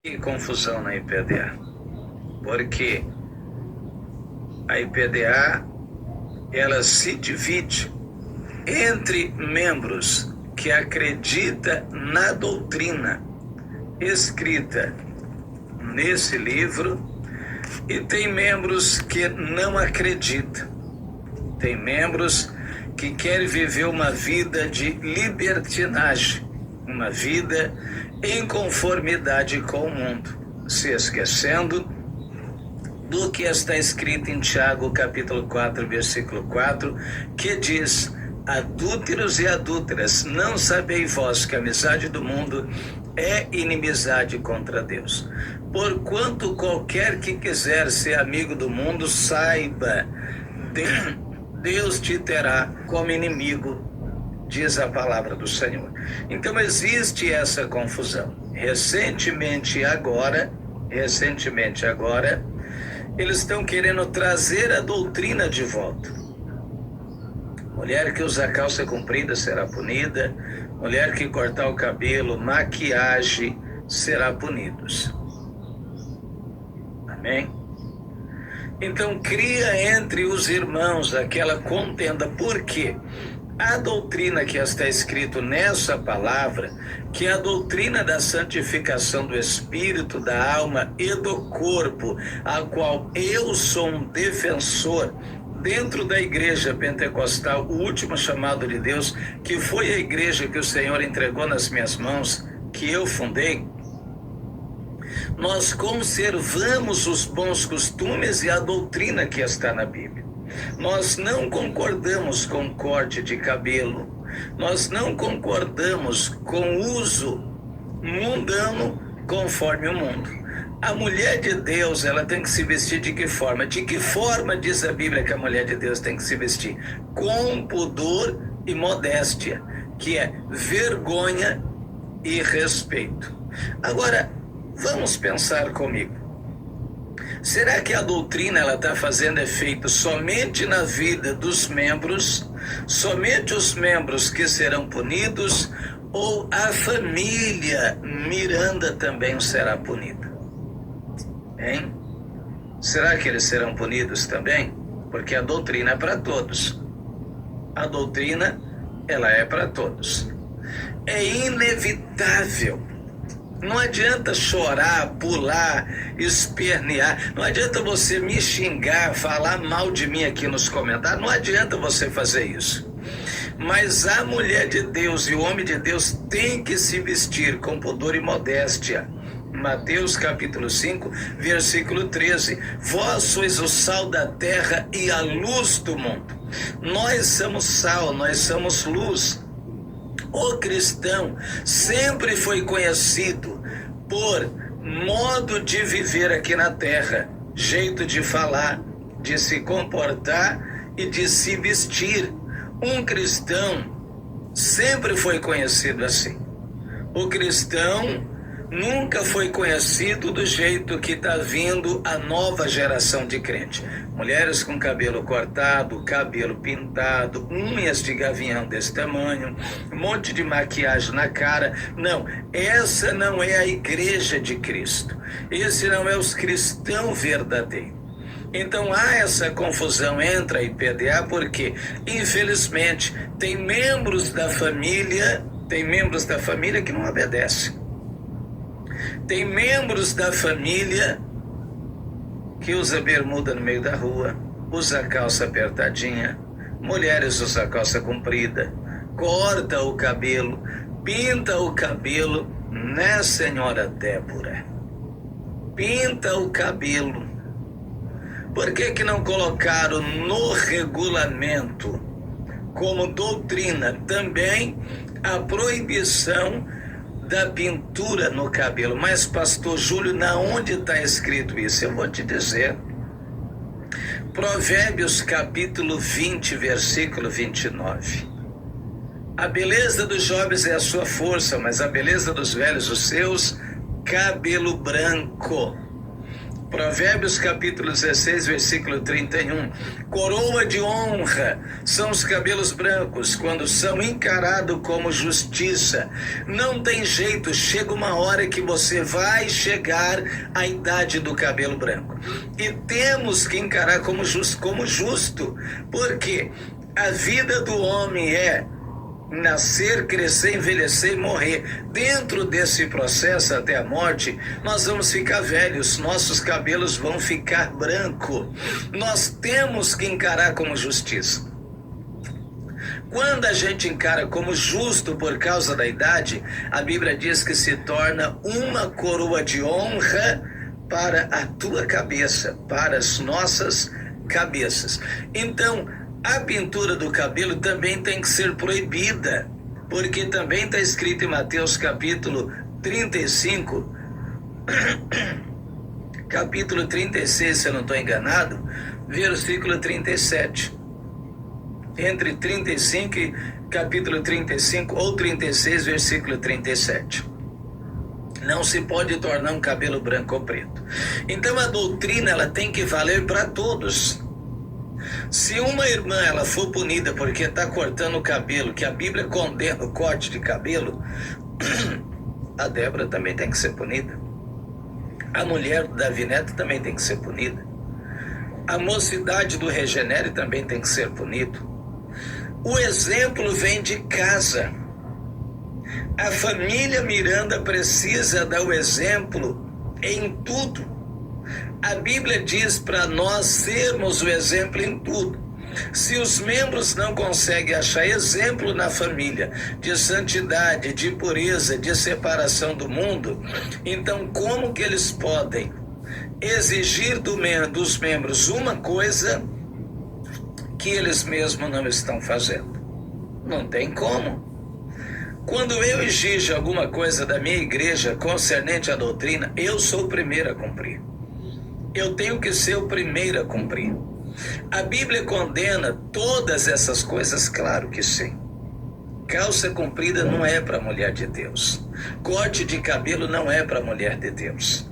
Que confusão na IPDA, porque a IPDA ela se divide entre membros que acreditam na doutrina escrita nesse livro e tem membros que não acreditam. Tem membros que querem viver uma vida de libertinagem, uma vida em conformidade com o mundo, se esquecendo do que está escrito em Tiago capítulo 4, versículo 4, que diz: adúlteros e adúlteras, não sabeis vós que a amizade do mundo é inimizade contra Deus? Porquanto qualquer que quiser ser amigo do mundo, saiba, Deus te terá como inimigo, diz a palavra do Senhor. Então existe essa confusão. Recentemente agora, eles estão querendo trazer a doutrina de volta. Mulher que usar calça comprida será punida, mulher que cortar o cabelo, maquiagem, será punidos. Amém? Então cria entre os irmãos aquela contenda. Por quê? A doutrina que está escrito nessa palavra, que é a doutrina da santificação do espírito, da alma e do corpo, a qual eu sou um defensor dentro da igreja pentecostal, o último chamado de Deus, que foi a igreja que o Senhor entregou nas minhas mãos, que eu fundei. Nós conservamos os bons costumes e a doutrina que está na Bíblia. Nós não concordamos com corte de cabelo, nós não concordamos com uso mundano conforme o mundo. A mulher de Deus, ela tem que se vestir de que forma? De que forma diz a Bíblia que a mulher de Deus tem que se vestir? Com pudor e modéstia, que é vergonha e respeito. Agora, vamos pensar comigo. Será que a doutrina ela está fazendo efeito somente na vida dos membros, somente os membros que serão punidos, ou a família Miranda também será punida? Hein? Será que eles serão punidos também? Porque a doutrina é para todos. A doutrina, ela é para todos. É inevitável. Não adianta chorar, pular, espernear. Não adianta você me xingar, falar mal de mim aqui nos comentários. Não adianta você fazer isso. Mas a mulher de Deus e o homem de Deus tem que se vestir com pudor e modéstia. Mateus capítulo 5, versículo 13. Vós sois o sal da terra e a luz do mundo. Nós somos sal, nós somos luz. O cristão sempre foi conhecido por modo de viver aqui na terra, jeito de falar, de se comportar e de se vestir. Um cristão sempre foi conhecido assim. O cristão nunca foi conhecido do jeito que está vindo a nova geração de crente. Mulheres com cabelo cortado, cabelo pintado, unhas de gavião desse tamanho, um monte de maquiagem na cara. Não, essa não é a igreja de Cristo. Esse não é os cristãos verdadeiros. Então há essa confusão entre a IPDA porque, infelizmente, tem membros da família que não obedecem. Tem membros da família que usa bermuda no meio da rua, usa calça apertadinha, mulheres usam calça comprida, corta o cabelo, pinta o cabelo, né, senhora Débora? Pinta o cabelo. Por que não colocaram no regulamento, como doutrina, também a proibição da pintura no cabelo? Mas, pastor Júlio, na onde está escrito isso? Eu vou te dizer. Provérbios capítulo 20, versículo 29. A beleza dos jovens é a sua força, mas a beleza dos velhos os seus cabelo branco. Provérbios capítulo 16, versículo 31. Coroa de honra são os cabelos brancos, quando são encarados como justiça. Não tem jeito, chega uma hora que você vai chegar à idade do cabelo branco. E temos que encarar como justo, porque a vida do homem é nascer, crescer, envelhecer e morrer. Dentro desse processo até a morte, nós vamos ficar velhos, nossos cabelos vão ficar branco. Nós temos que encarar como justiça. Quando a gente encara como justo por causa da idade, a Bíblia diz que se torna uma coroa de honra para a tua cabeça, para as nossas cabeças. Então, a pintura do cabelo também tem que ser proibida, porque também está escrito em Mateus capítulo 35, capítulo 36, se eu não estou enganado, versículo 37. Entre 35 e capítulo 35 ou 36, versículo 37. Não se pode tornar um cabelo branco ou preto. Então a doutrina ela tem que valer para todos. Se uma irmã ela for punida porque está cortando o cabelo, que a Bíblia condena o corte de cabelo, a Débora também tem que ser punida. A mulher do Davi Neto também tem que ser punida. A mocidade do Regenere também tem que ser punido. O exemplo vem de casa. A família Miranda precisa dar o exemplo em tudo. A Bíblia diz para nós sermos o exemplo em tudo. Se os membros não conseguem achar exemplo na família de santidade, de pureza, de separação do mundo, então como que eles podem exigir dos membros uma coisa que eles mesmos não estão fazendo? Não tem como. Quando eu exijo alguma coisa da minha igreja concernente à doutrina, eu sou o primeiro a cumprir. Eu tenho que ser o primeiro a cumprir. A Bíblia condena todas essas coisas? Claro que sim. Calça comprida não é para mulher de Deus. Corte de cabelo não é para mulher de Deus.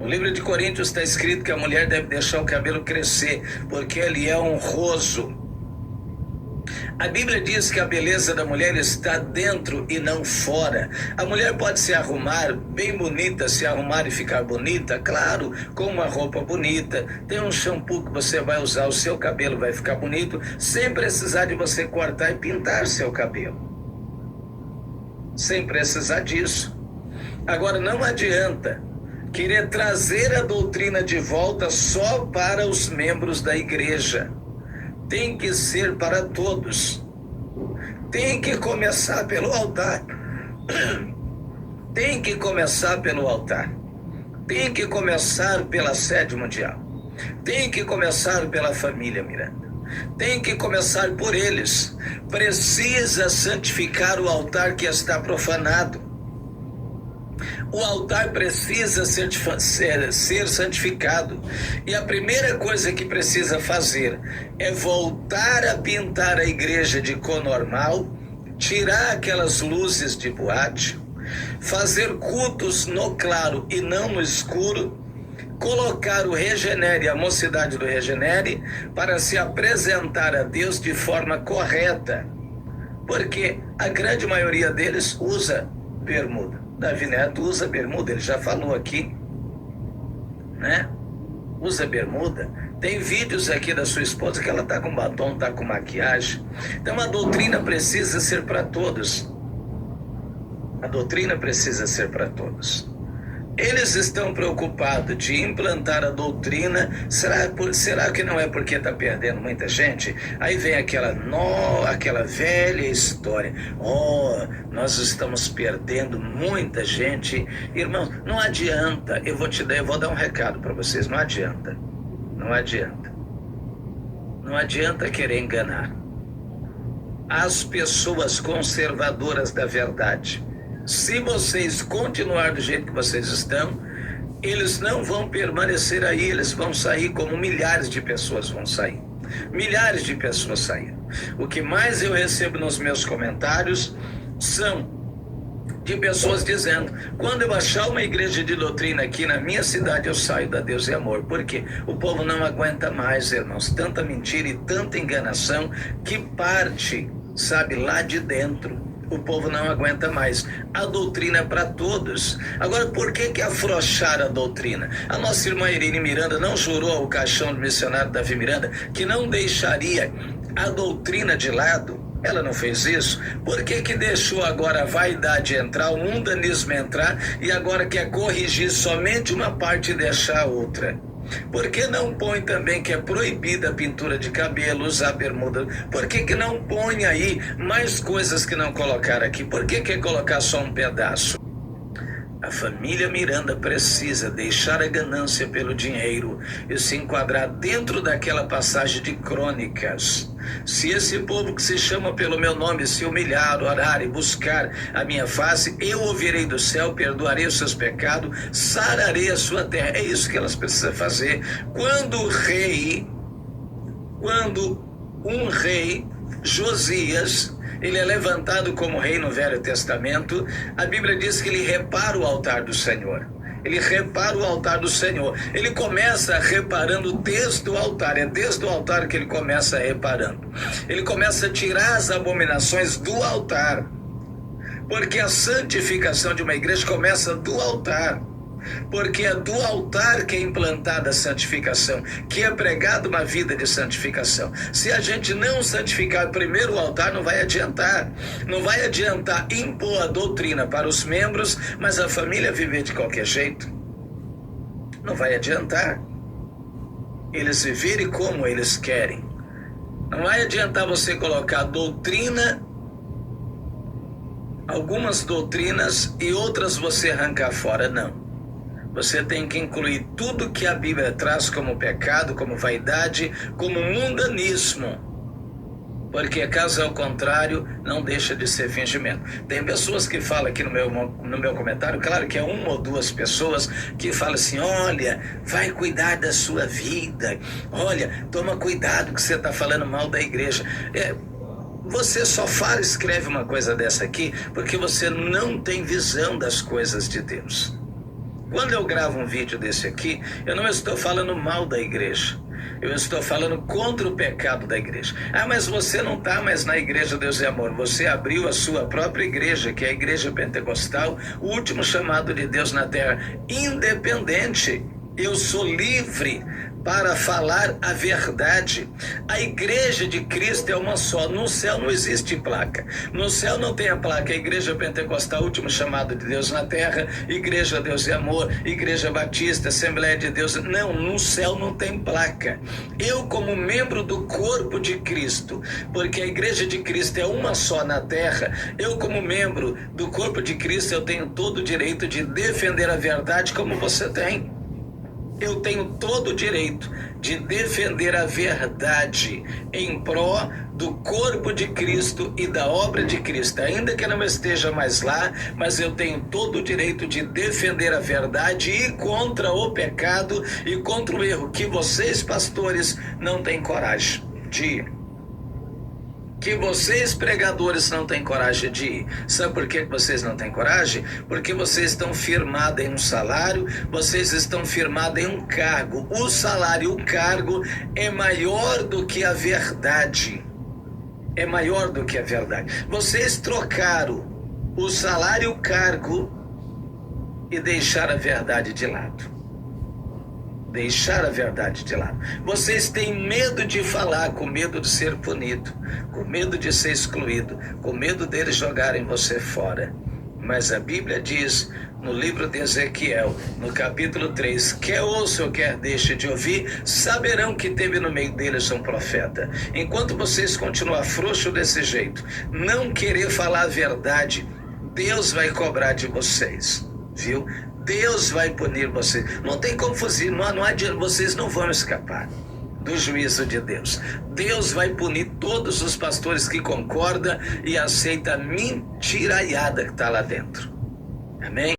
No livro de Coríntios está escrito que a mulher deve deixar o cabelo crescer, porque ele é honroso. A Bíblia diz que a beleza da mulher está dentro e não fora. A mulher pode se arrumar bem bonita, se arrumar e ficar bonita, claro, com uma roupa bonita. Tem um shampoo que você vai usar, o seu cabelo vai ficar bonito, sem precisar de você cortar e pintar seu cabelo. Sem precisar disso. Agora, não adianta querer trazer a doutrina de volta só para os membros da igreja. Tem que ser para todos. Tem que começar pelo altar. Tem que começar pelo altar. Tem que começar pela sede mundial. Tem que começar pela família Miranda. Tem que começar por eles. Precisa santificar o altar que está profanado. O altar precisa ser santificado. E a primeira coisa que precisa fazer é voltar a pintar a igreja de cor normal, tirar aquelas luzes de boate, fazer cultos no claro e não no escuro, colocar o Regenere, a mocidade do Regenere, para se apresentar a Deus de forma correta. Porque a grande maioria deles usa bermuda. Davi Neto usa bermuda, ele já falou aqui, né? Usa bermuda. Tem vídeos aqui da sua esposa que ela está com batom, está com maquiagem. Então a doutrina precisa ser para todos. A doutrina precisa ser para todos. Eles estão preocupados de implantar a doutrina. Será que não é porque está perdendo muita gente? Aí vem aquela velha história. Nós estamos perdendo muita gente. Irmão, não adianta. Eu vou dar um recado para vocês. Não adianta. Não adianta. Não adianta querer enganar as pessoas conservadoras da verdade. Se vocês continuarem do jeito que vocês estão, eles não vão permanecer aí, eles vão sair como milhares de pessoas vão sair. Milhares de pessoas saíram. O que mais eu recebo nos meus comentários são de pessoas dizendo: quando eu achar uma igreja de doutrina aqui na minha cidade, eu saio da Deus e Amor. Por quê? O povo não aguenta mais, irmãos, tanta mentira e tanta enganação que parte, sabe, lá de dentro. O povo não aguenta mais. A doutrina é para todos. Agora, por que afrouxar a doutrina? A nossa irmã Irene Miranda não jurou ao caixão do missionário Davi Miranda que não deixaria a doutrina de lado? Ela não fez isso. Por que deixou agora a vaidade entrar, o mundanismo entrar, e agora quer corrigir somente uma parte e deixar a outra? Por que não põe também que é proibida a pintura de cabelo, usar bermuda? Por que não põe aí mais coisas que não colocaram aqui? Por que quer colocar só um pedaço? A família Miranda precisa deixar a ganância pelo dinheiro e se enquadrar dentro daquela passagem de Crônicas. Se esse povo que se chama pelo meu nome se humilhar, orar e buscar a minha face, eu ouvirei do céu, perdoarei os seus pecados, sararei a sua terra. É isso que elas precisam fazer. Quando um rei, Josias, ele é levantado como rei no Velho Testamento, a Bíblia diz que ele repara o altar do Senhor. Ele repara o altar do Senhor. Ele começa reparando desde o altar. É desde o altar que ele começa reparando. Ele começa a tirar as abominações do altar. Porque a santificação de uma igreja começa do altar. Porque é do altar que é implantada a santificação, que é pregada uma vida de santificação. Se a gente não santificar primeiro o altar, não vai adiantar. Não vai adiantar impor a doutrina para os membros, mas a família viver de qualquer jeito. Não vai adiantar. Eles viverem como eles querem. Não vai adiantar você colocar doutrina, algumas doutrinas, e outras você arrancar fora, não. Você tem que incluir tudo que a Bíblia traz como pecado, como vaidade, como mundanismo. Porque caso ao contrário, não deixa de ser fingimento. Tem pessoas que falam aqui no meu comentário, claro que é uma ou duas pessoas que falam assim: olha, vai cuidar da sua vida. Olha, toma cuidado que você está falando mal da igreja. Você só fala e escreve uma coisa dessa aqui porque você não tem visão das coisas de Deus. Quando eu gravo um vídeo desse aqui, eu não estou falando mal da igreja. Eu estou falando contra o pecado da igreja. Ah, mas você não está mais na igreja Deus e Amor. Você abriu a sua própria igreja, que é a igreja pentecostal, o último chamado de Deus na terra. Independente, eu sou livre para falar a verdade. A igreja de Cristo é uma só. No céu não existe placa. No céu não tem a placa Igreja Pentecostal, último chamado de Deus na terra, Igreja Deus e Amor, Igreja Batista, Assembleia de Deus. Não, no céu não tem placa. Eu, como membro do corpo de Cristo, porque a igreja de Cristo é uma só na terra, eu, como membro do corpo de Cristo, eu tenho todo o direito de defender a verdade como você tem. Eu tenho todo o direito de defender a verdade em pró do corpo de Cristo e da obra de Cristo. Ainda que eu não esteja mais lá, mas eu tenho todo o direito de defender a verdade e ir contra o pecado e contra o erro que vocês, pastores, não têm coragem de ir. Que vocês, pregadores, não têm coragem de ir. Sabe por que vocês não têm coragem? Porque vocês estão firmados em um salário, vocês estão firmados em um cargo. O salário, o cargo é maior do que a verdade. É maior do que a verdade. Vocês trocaram o salário e o cargo e deixaram a verdade de lado. Deixar a verdade de lado. Vocês têm medo de falar, com medo de ser punido, com medo de ser excluído, com medo deles jogarem você fora. Mas a Bíblia diz no livro de Ezequiel, no capítulo 3, quer ouça ou quer deixe de ouvir, saberão que teve no meio deles um profeta. Enquanto vocês continuarem frouxos desse jeito, não querer falar a verdade, Deus vai cobrar de vocês, viu? Deus vai punir vocês. Não tem como fugir, não adianta, vocês não vão escapar do juízo de Deus. Deus vai punir todos os pastores que concordam e aceitam a mentiraiada que está lá dentro. Amém?